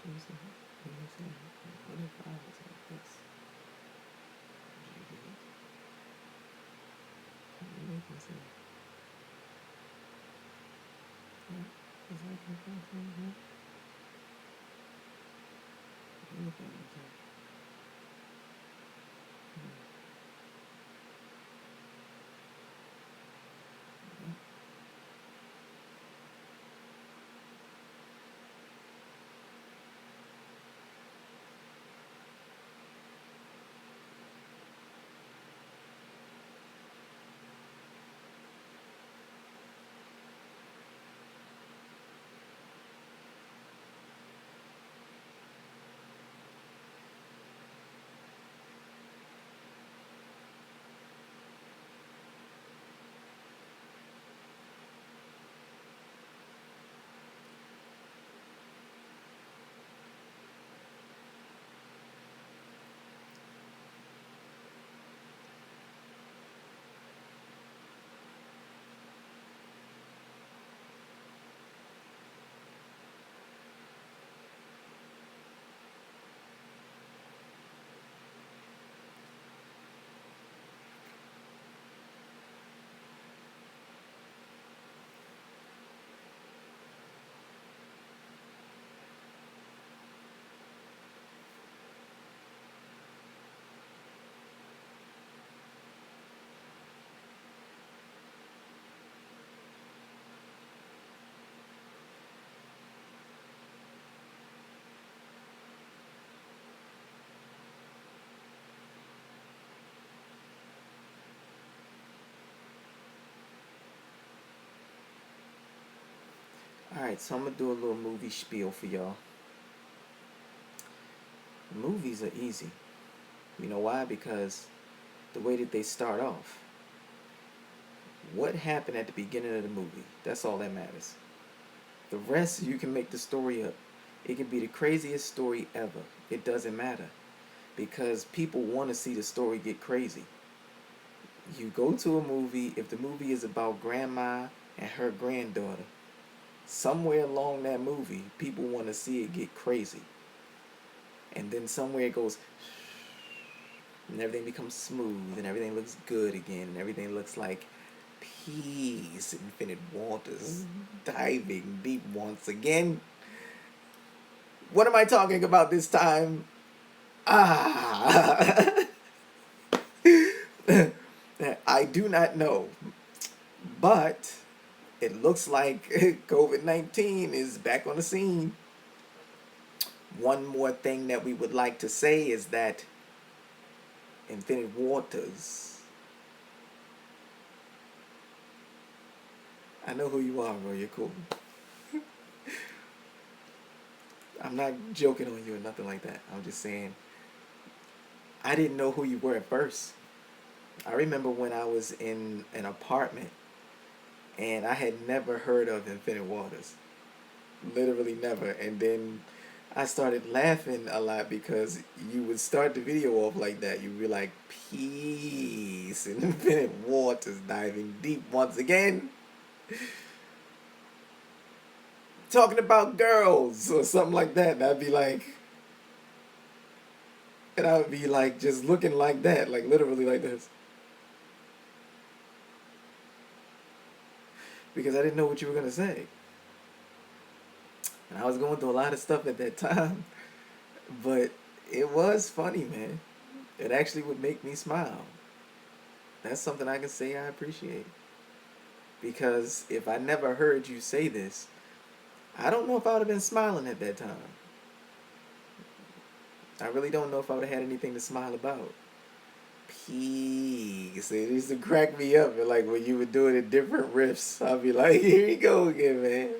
What if I was like this? Make me say, yeah, is that the first thing? Look at me, All right, so I'm gonna do a little movie spiel for y'all. Movies are easy. You know why? Because the way that they start off. What happened at the beginning of the movie? That's all that matters. The rest, you can make the story up. It can be the craziest story ever. It doesn't matter. Because people want to see the story get crazy. You go to a movie, if the movie is about grandma and her granddaughter, somewhere along that movie, people want to see it get crazy. And then somewhere it goes, and everything becomes smooth, and everything looks good again, and everything looks like peace, infinite waters, diving deep once again. What am I talking about this time? Ah! I do not know. But it looks like COVID-19 is back on the scene. One more thing that we would like to say is that Infinite Waters. I know who you are, bro. You're cool. I'm not joking on you or nothing like that. I'm just saying, I didn't know who you were at first. I remember when I was in an apartment and I had never heard of Infinite Waters. Literally never. And then I started laughing a lot because you would start the video off like that. You'd be like, peace and Infinite Waters diving deep once again. Talking about girls or something like that. And I'd be like, and I would be like just looking like that, like literally like this. Because I didn't know what you were going to say. And I was going through a lot of stuff at that time. But it was funny, man. It actually would make me smile. That's something I can say I appreciate. Because if I never heard you say this, I don't know if I would have been smiling at that time. I really don't know if I would have had anything to smile about. Peace. It used to crack me up. And like when you were doing it different riffs, I'd be like, here we go again, man.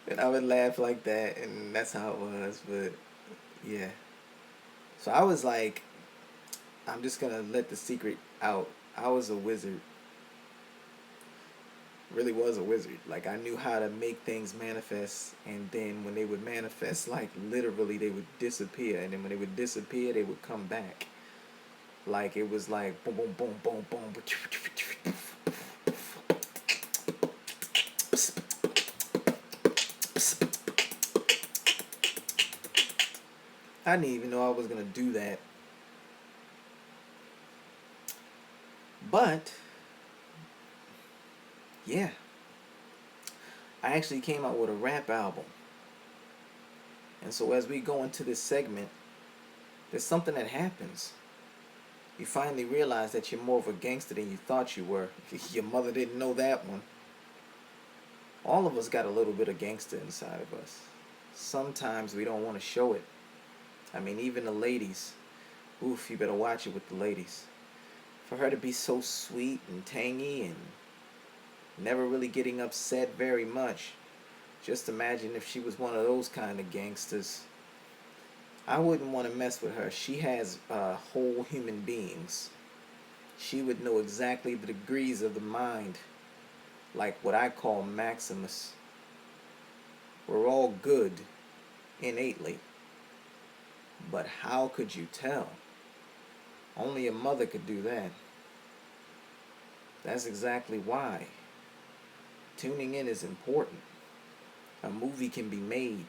And I would laugh like that, and that's how it was. But yeah. So I was like, I'm just gonna let the secret out. I was a wizard. Really was a wizard. Like I knew how to make things manifest, and then when they would manifest, like literally they would disappear, and then when they would disappear, they would come back. Like it was like boom, boom, boom, boom, boom. I didn't even know I was gonna do that. But yeah, I actually came out with a rap album. And so as we go into this segment, there's something that happens. You finally realize that you're more of a gangster than you thought you were. Your mother didn't know that one. All of us got a little bit of gangster inside of us. Sometimes we don't want to show it. I mean, even the ladies. Oof, you better watch it with the ladies. For her to be so sweet and tangy and never really getting upset very much. Just imagine if she was one of those kind of gangsters. I wouldn't want to mess with her. She has whole human beings. She would know exactly the degrees of the mind, like what I call Maximus. We're all good innately. But how could you tell? Only a mother could do that. That's exactly why tuning in is important. A movie can be made.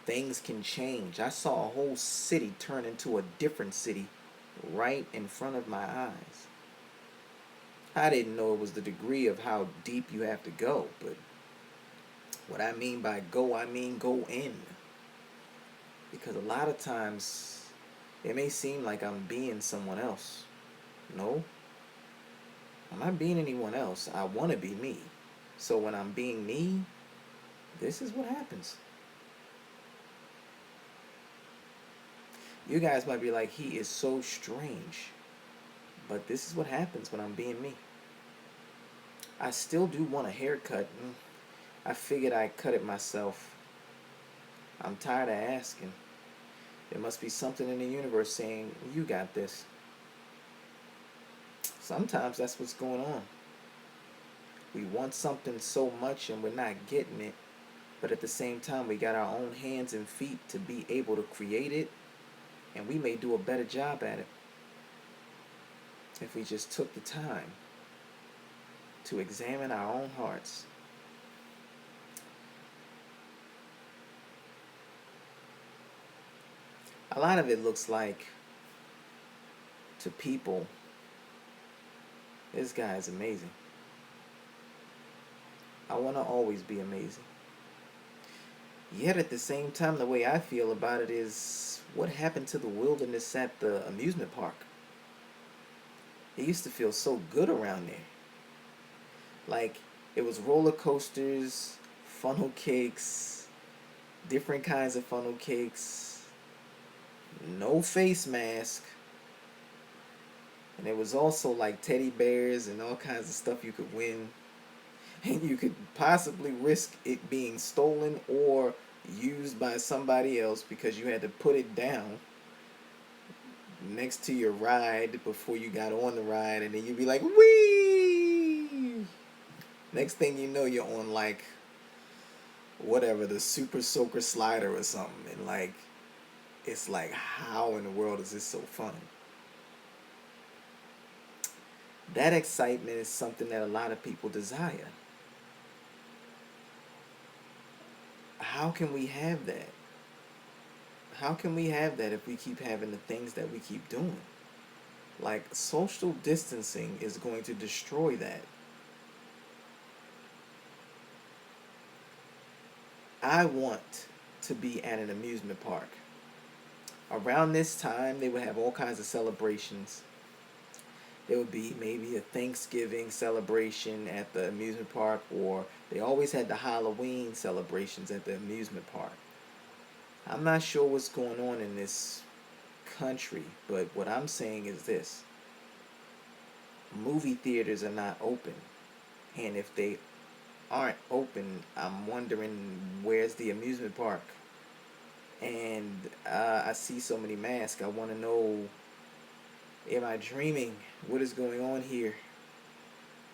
Things can change. I saw a whole city turn into a different city right in front of my eyes. I didn't know it was the degree of how deep you have to go, but what I mean by go, I mean go in. Because a lot of times it may seem like I'm being someone else. No, I'm not being anyone else. I want to be me. So when I'm being me, this is what happens. You guys might be like, he is so strange. But this is what happens when I'm being me. I still do want a haircut. I figured I'd cut it myself. I'm tired of asking. There must be something in the universe saying, you got this. Sometimes that's what's going on. We want something so much and we're not getting it. But at the same time, we got our own hands and feet to be able to create it. And we may do a better job at it if we just took the time to examine our own hearts. A lot of it looks like, to people, this guy is amazing. I want to always be amazing. Yet at the same time, the way I feel about it is, what happened to the wilderness at the amusement park? It used to feel so good around there. Like, it was roller coasters, funnel cakes, different kinds of funnel cakes, no face mask. And there was also like teddy bears and all kinds of stuff you could win. And you could possibly risk it being stolen or used by somebody else because you had to put it down next to your ride before you got on the ride, and then you'd be like, wee! Next thing you know, you're on like whatever, the Super Soaker slider or something, and like it's like, how in the world is this so fun? That excitement is something that a lot of people desire. How can we have that? How can we have that if we keep having the things that we keep doing? Like, social distancing is going to destroy that. I want to be at an amusement park. Around this time, they would have all kinds of celebrations. There would be maybe a Thanksgiving celebration at the amusement park, or they always had the Halloween celebrations at the amusement park. I'm not sure what's going on in this country, but what I'm saying is this: movie theaters are not open. And if they aren't open, I'm wondering, where's the amusement park? And I see so many masks. I want to know, am I dreaming? What is going on here?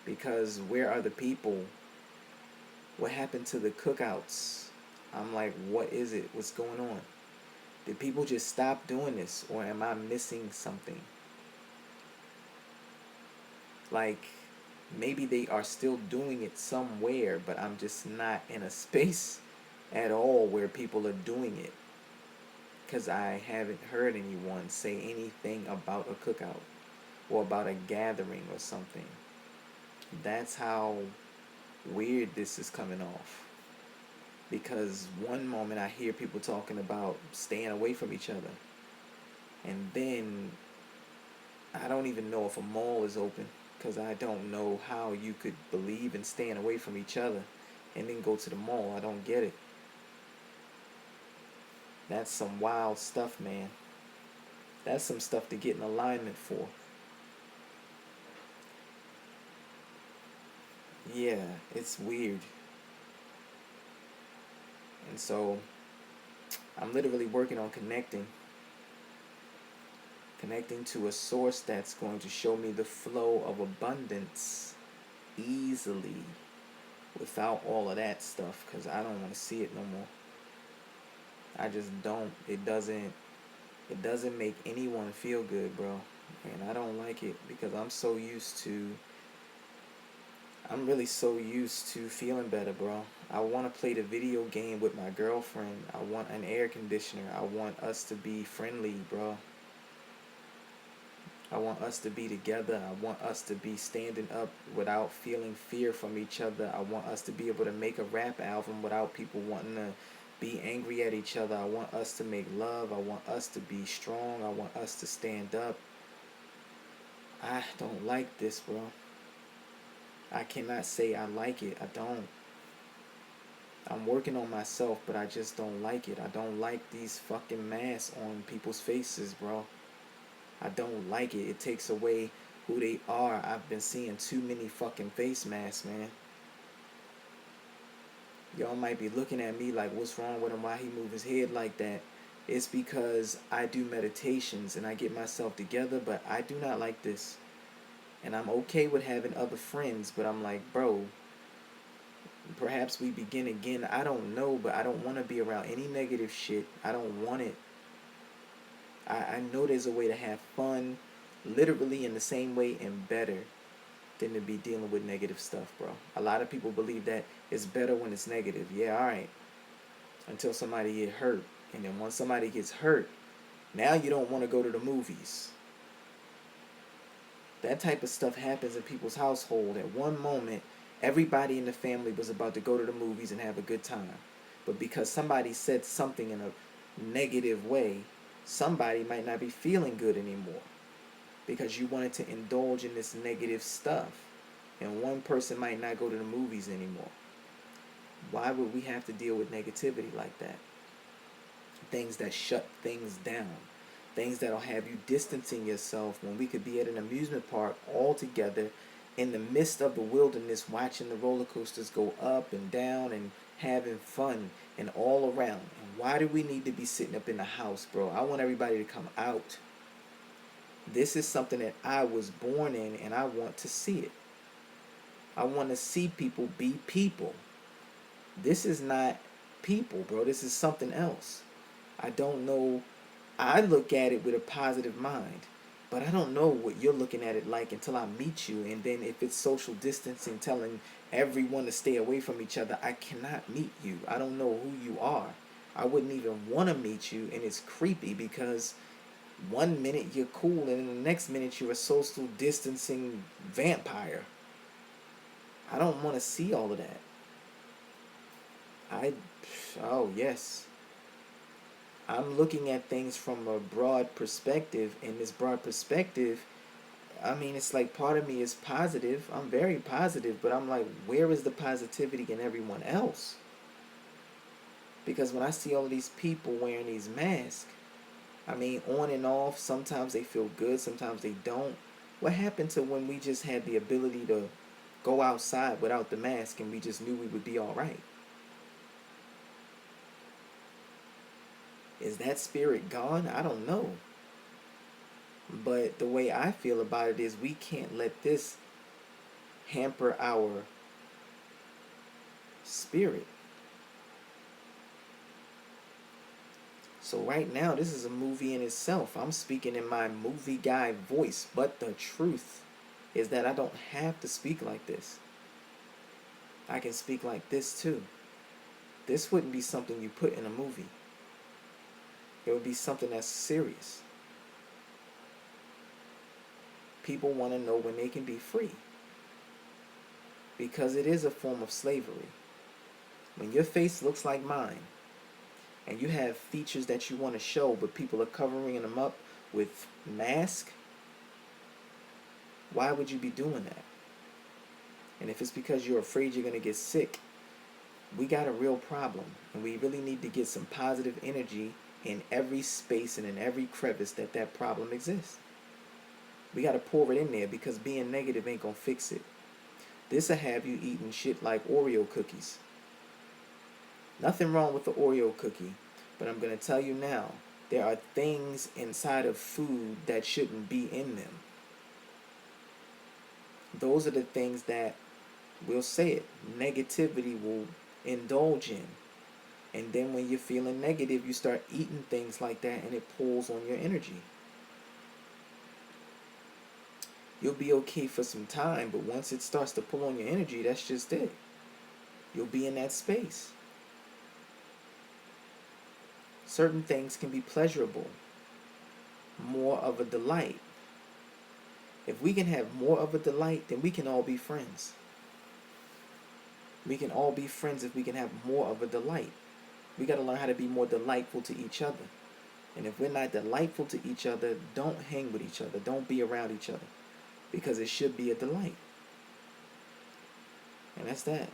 Because where are the people? What happened to the cookouts? I'm like, what is it? What's going on? Did people just stop doing this, or am I missing something? Like, maybe they are still doing it somewhere, but I'm just not in a space at all where people are doing it. because I haven't heard anyone say anything about a cookout or about a gathering or something. That's how weird this is coming off. Because one moment I hear people talking about staying away from each other, and then I don't even know if a mall is open, because I don't know how you could believe in staying away from each other and then go to the mall. I don't get it. That's some wild stuff, man. That's some stuff to get in alignment for. Yeah, it's weird. And so I'm literally working on connecting to a source that's going to show me the flow of abundance easily without all of that stuff, because I don't want to see it no more. I just don't. It doesn't make anyone feel good, bro. And I don't like it because I'm really so used to feeling better, bro. I want to play the video game with my girlfriend. I want an air conditioner. I want us to be friendly, bro. I want us to be together. I want us to be standing up without feeling fear from each other. I want us to be able to make a rap album without people wanting to be angry at each other. I want us to make love. I want us to be strong. I want us to stand up. I don't like this, bro. I cannot say I like it. I don't. I'm working on myself, but I just don't like it. I don't like these fucking masks on people's faces, bro. I don't like it. It takes away who they are. I've been seeing too many fucking face masks, man. Y'all might be looking at me like, what's wrong with him? Why he move his head like that? It's because I do meditations and I get myself together, but I do not like this. And I'm okay with having other friends, but I'm like, bro, perhaps we begin again. I don't know, but I don't want to be around any negative shit. I don't want it. I know there's a way to have fun, literally in the same way and better than to be dealing with negative stuff, bro. A lot of people believe that it's better when it's negative. Yeah, all right. Until somebody get hurt. And then once somebody gets hurt, now you don't want to go to the movies. That type of stuff happens in people's household. At one moment, everybody in the family was about to go to the movies and have a good time. But because somebody said something in a negative way, somebody might not be feeling good anymore. Because you wanted to indulge in this negative stuff. And one person might not go to the movies anymore. Why would we have to deal with negativity like that? Things that shut things down. Things that'll have you distancing yourself when we could be at an amusement park all together in the midst of the wilderness watching the roller coasters go up and down and having fun and all around. And why do we need to be sitting up in the house, bro? I want everybody to come out. This is something that I was born in and I want to see it. I want to see people be people. This is not people, bro. This is something else. I don't know. I look at it with a positive mind, but I don't know what you're looking at it like until I meet you. And then if it's social distancing, telling everyone to stay away from each other, I cannot meet you. I don't know who you are. I wouldn't even want to meet you. And it's creepy because one minute you're cool and in the next minute you're a social distancing vampire. I don't want to see all of that. Oh yes. I'm looking at things from a broad perspective, and this broad perspective, I mean, it's like part of me is positive. I'm very positive, but I'm like, where is the positivity in everyone else? Because when I see all of these people wearing these masks, I mean, on and off, sometimes they feel good, sometimes they don't. What happened to when we just had the ability to go outside without the mask and we just knew we would be all right? Is that spirit gone? I don't know. But the way I feel about it is we can't let this hamper our spirit. So right now, this is a movie in itself. I'm speaking in my movie guy voice, but the truth is that I don't have to speak like this. I can speak like this too. This wouldn't be something you put in a movie. It would be something that's serious. People want to know when they can be free, because it is a form of slavery. When your face looks like mine and you have features that you want to show, but people are covering them up with masks, why would you be doing that? And if it's because you're afraid you're going to get sick, we got a real problem. And we really need to get some positive energy in every space and in every crevice that problem exists. We got to pour it in there, because being negative ain't going to fix it. This'll have you eating shit like Oreo cookies. Nothing wrong with the Oreo cookie, but I'm going to tell you now, there are things inside of food that shouldn't be in them. Those are the things that, we'll say it, negativity will indulge in. And then when you're feeling negative, you start eating things like that, and it pulls on your energy. You'll be okay for some time, but once it starts to pull on your energy, that's just it. You'll be in that space. Certain things can be pleasurable, more of a delight. If we can have more of a delight, then we can all be friends. We can all be friends if we can have more of a delight. We got to learn how to be more delightful to each other. And if we're not delightful to each other, don't hang with each other. Don't be around each other, because it should be a delight. And that's that.